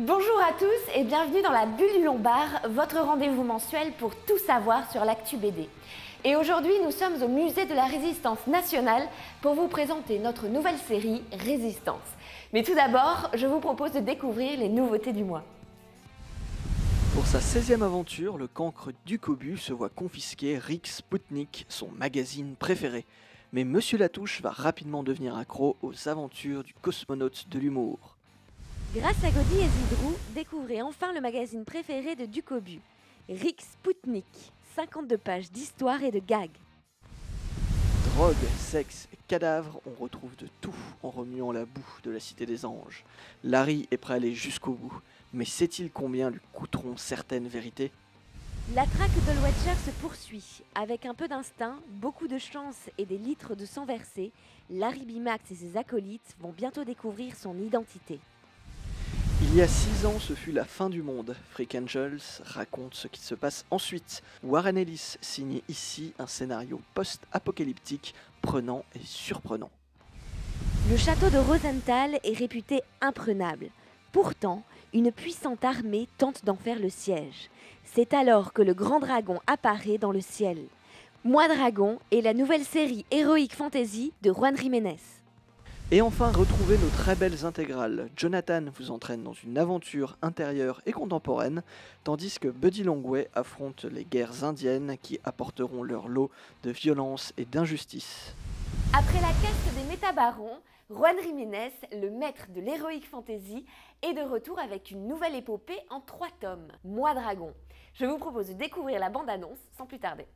Bonjour à tous et bienvenue dans la Bulle du Lombard, votre rendez-vous mensuel pour tout savoir sur l'actu BD. Et aujourd'hui, nous sommes au Musée de la Résistance nationale pour vous présenter notre nouvelle série Résistance. Mais tout d'abord, je vous propose de découvrir les nouveautés du mois. Pour sa 16e aventure, le cancre Ducobu se voit confisquer Rick Sputnik, son magazine préféré. Mais Monsieur Latouche va rapidement devenir accro aux aventures du cosmonaute de l'humour. Grâce à Gaudi et Zidrou, découvrez enfin le magazine préféré de Ducobu, Rick Sputnik, 52 pages d'histoire et de gags. Drogue, sexe et cadavres, on retrouve de tout en remuant la boue de la Cité des Anges. Larry est prêt à aller jusqu'au bout, mais sait-il combien lui coûteront certaines vérités ? La traque de Wetcher se poursuit. Avec un peu d'instinct, beaucoup de chance et des litres de sang versés, Larry Bimax et ses acolytes vont bientôt découvrir son identité. Il y a 6 ans, ce fut la fin du monde. Freak Angels raconte ce qui se passe ensuite. Warren Ellis signe ici un scénario post-apocalyptique prenant et surprenant. Le château de Rosenthal est réputé imprenable. Pourtant, une puissante armée tente d'en faire le siège. C'est alors que le grand dragon apparaît dans le ciel. Moi Dragon est la nouvelle série Heroic Fantasy de Juan Jiménez. Et enfin, retrouvez nos très belles intégrales. Jonathan vous entraîne dans une aventure intérieure et contemporaine, tandis que Buddy Longway affronte les guerres indiennes qui apporteront leur lot de violence et d'injustice. Après la caste des métabarons, Juan Jiménez, le maître de l'Heroic Fantasy, est de retour avec une nouvelle épopée en 3 tomes, Moi Dragon. Je vous propose de découvrir la bande-annonce sans plus tarder.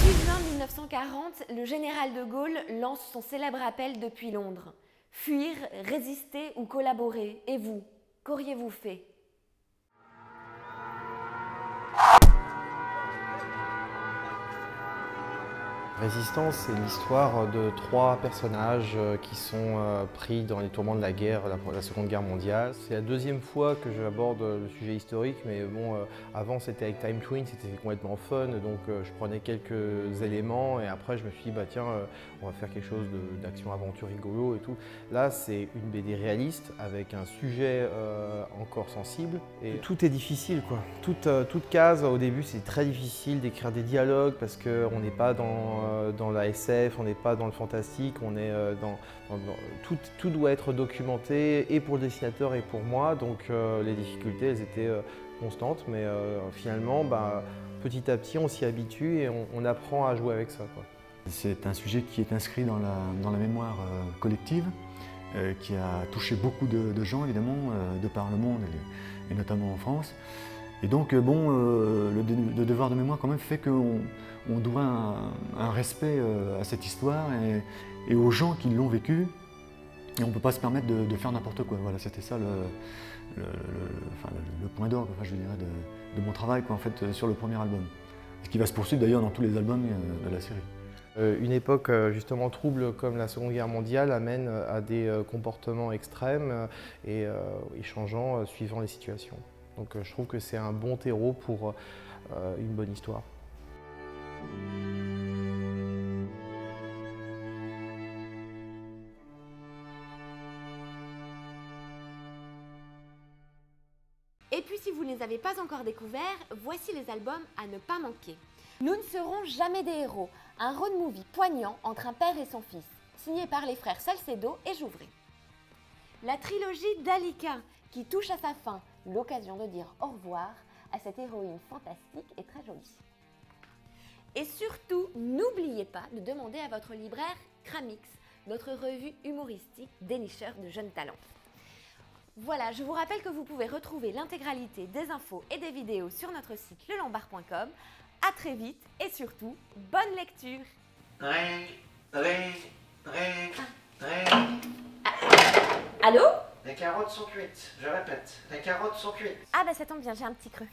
Le 18 juin 1940, le général de Gaulle lance son célèbre appel depuis Londres. Fuir, résister ou collaborer. Et vous, qu'auriez-vous fait ? Résistance, c'est l'histoire de 3 personnages qui sont pris dans les tourments de la guerre, la Seconde Guerre mondiale. C'est la 2e fois que j'aborde le sujet historique, mais bon, avant c'était avec Time Twin, c'était complètement fun, donc je prenais quelques éléments et après je me suis dit, bah tiens, on va faire quelque chose d'action-aventure rigolo et tout. Là, c'est une BD réaliste avec un sujet encore sensible. Et tout est difficile, quoi. Toute case, au début, c'est très difficile d'écrire des dialogues parce qu'on n'est pas dans la SF, on n'est pas dans le fantastique, on est tout doit être documenté et pour le dessinateur et pour moi, donc les difficultés elles étaient constantes, mais finalement petit à petit on s'y habitue et on apprend à jouer avec ça, quoi. C'est un sujet qui est inscrit dans la mémoire collective, qui a touché beaucoup de gens évidemment, de par le monde et notamment en France. Et donc le devoir de mémoire quand même fait qu'on doit un respect à cette histoire et aux gens qui l'ont vécu. Et on ne peut pas se permettre de faire n'importe quoi. Voilà, c'était ça le point d'orgue, je dirais, de mon travail, quoi, en fait, sur le premier album. Ce qui va se poursuivre d'ailleurs dans tous les albums de la série. Une époque justement trouble comme la Seconde Guerre mondiale amène à des comportements extrêmes et changeants suivant les situations. Donc je trouve que c'est un bon terreau pour une bonne histoire. Et puis si vous ne les avez pas encore découverts, voici les albums à ne pas manquer. Nous ne serons jamais des héros, un road movie poignant entre un père et son fils. signé par les frères Salcedo et Jouvray. La trilogie d'Alika, qui touche à sa fin, l'occasion de dire au revoir à cette héroïne fantastique et très jolie. Et surtout, n'oubliez pas de demander à votre libraire Cramix, notre revue humoristique dénicheur de jeunes talents. Voilà, je vous rappelle que vous pouvez retrouver l'intégralité des infos et des vidéos sur notre site lelombard.com. À très vite et surtout, bonne lecture. Allô? Les carottes sont cuites, je répète, les carottes sont cuites. Ah bah ça tombe bien, j'ai un petit creux.